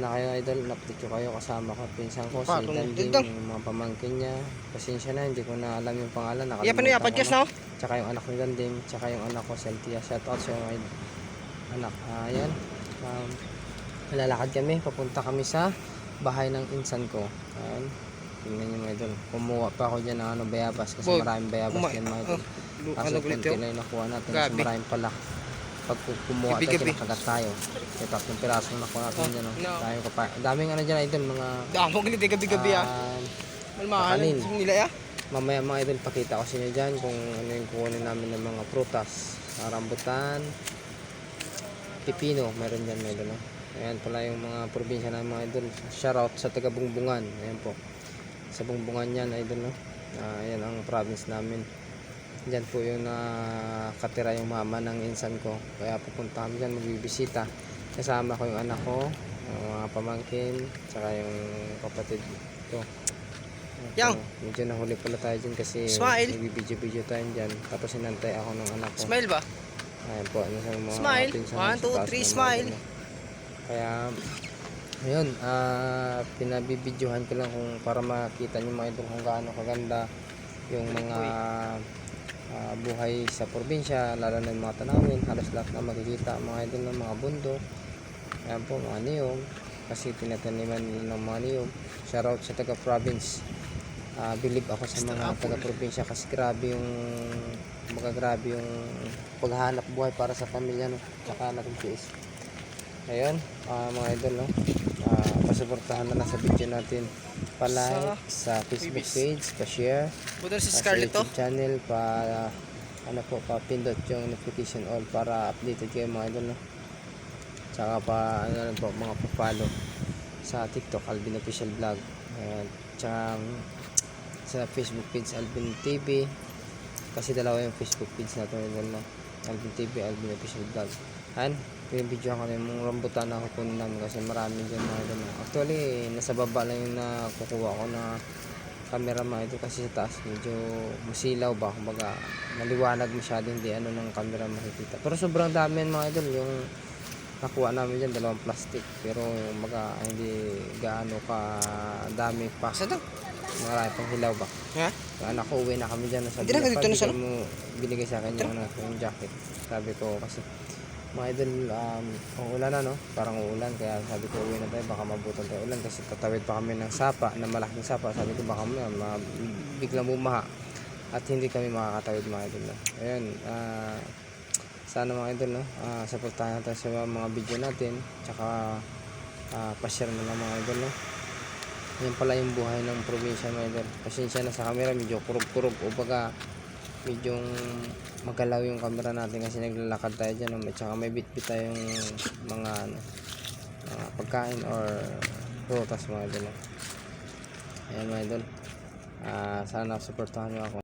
na kayo idol, update ko kayo kasama ko pinsan ko si Danding, yung mga pamangkin niya. Pasensya na, hindi ko na alam yung pangalan, nakalimutan ko na. Tsaka yung anak ni Danding, tsaka yung anak ko si Altia. Shout out sa mga anak. Ayan, lalakad kami, papunta kami sa bahay ng insan ko. Ayan, tingnan nyo mga idol, kumuha pa ako dyan ng bayabas kasi maraming bayabas yan mga idol. Kaso konti lang yung nakuha natin kasi maraming pala. Pag kumuha tayo, kinakagat tayo. May 3 piraso na nakuha natin dyan. Tayo ko pa. Daming ano dyan idol, mga gabi-gabi kanin. Mamaya mga idol, pakita ko sa inyo dyan kung ano yung kukunin namin ng mga prutas. Rambutan, pipino, meron dyan mga idol. Ayan pala yung mga probinsya ng mga idol. Shoutout sa taga Bungbungan. Ayan po, sa Bungbungan yan idol. Ayan ang province namin. Diyan po yung nakatira yung mama ng insan ko. Kaya pupunta kami dyan, magbibisita. Kasama ko yung anak ko, yung mga pamangkin, saka yung kapatid ko. Medyo nahuli pala tayo dyan kasi nagbibidyo-video tayo dyan. Tapos sinantay ako ng anak ko. Smile ba? Ayan po, ano sa mga smile. 1, 2, 3, smile. Kaya ayun, pinabibidyohan ko lang kung para makita nyo mga idol kung gaano kaganda yung mga buhay sa probinsya, lalo na yung mga tanawin. Halos lahat na makikita mga idol ng mga bundok. Ayan po, mga niyog, kasi tinataniman nila ng mga niyog. Shoutout sa taga province. Believe ako sa mga taga probinsya kasi grabe yung paghahanap buhay para sa pamilya, no? Tsaka nag-tiis. Ayun, mga idol, no? Pasuportahan na lang sa video natin, pa-like sa Facebook page, pa-share sa YouTube channel, pa-pindot yung notification all para updated kayo mga idol, no? Tsaka mga pa-follow sa TikTok, Alvin Official Vlog. Tsaka sa Facebook page, Alvin TV, kasi dalawa yung Facebook page natin idol, no? Alvin TV, Alvin Official Vlog. Pinibidyo ko na yung rambutan na kukunin namin kasi marami dyan mga idol. Actually, nasa baba lang yung nakukuha ko na camera mga idol kasi sa taas medyo masilaw ba, kumbaga maliwanag masyado, hindi ano ng camera makikita. Pero sobrang dami mga idol yung nakuha namin dyan, 2 plastic. Pero kumbaga hindi gaano ka dami pa. Marami pang hilaw ba? Yung anak ko, uwi na kami dyan. Sabi niya, binigay sa akin yung jacket. Sabi ko kasi mga idol, uulan na, no? Parang uulan, kaya sabi ko uwi na tayo, baka mabutan tayo ulan kasi tatawid pa kami ng sapa, na malaking sapa. Sabi ko baka biglang bumaha at hindi kami makakatawid mga idol, no? Ayun, sana mga idol, no? Supportahan natin sa mga video natin, tsaka pa-share na lang mga idol, no? Yan pala yung buhay ng probinsya mga idol. Pasensya na sa camera, medyo kurog-kurog o baga medyo magalaw yung camera natin kasi naglalakad tayo dyan, at saka may bit-bit tayong mga pagkain or prutas mga idol. Ayan mga idol, sana supportahan nyo ako.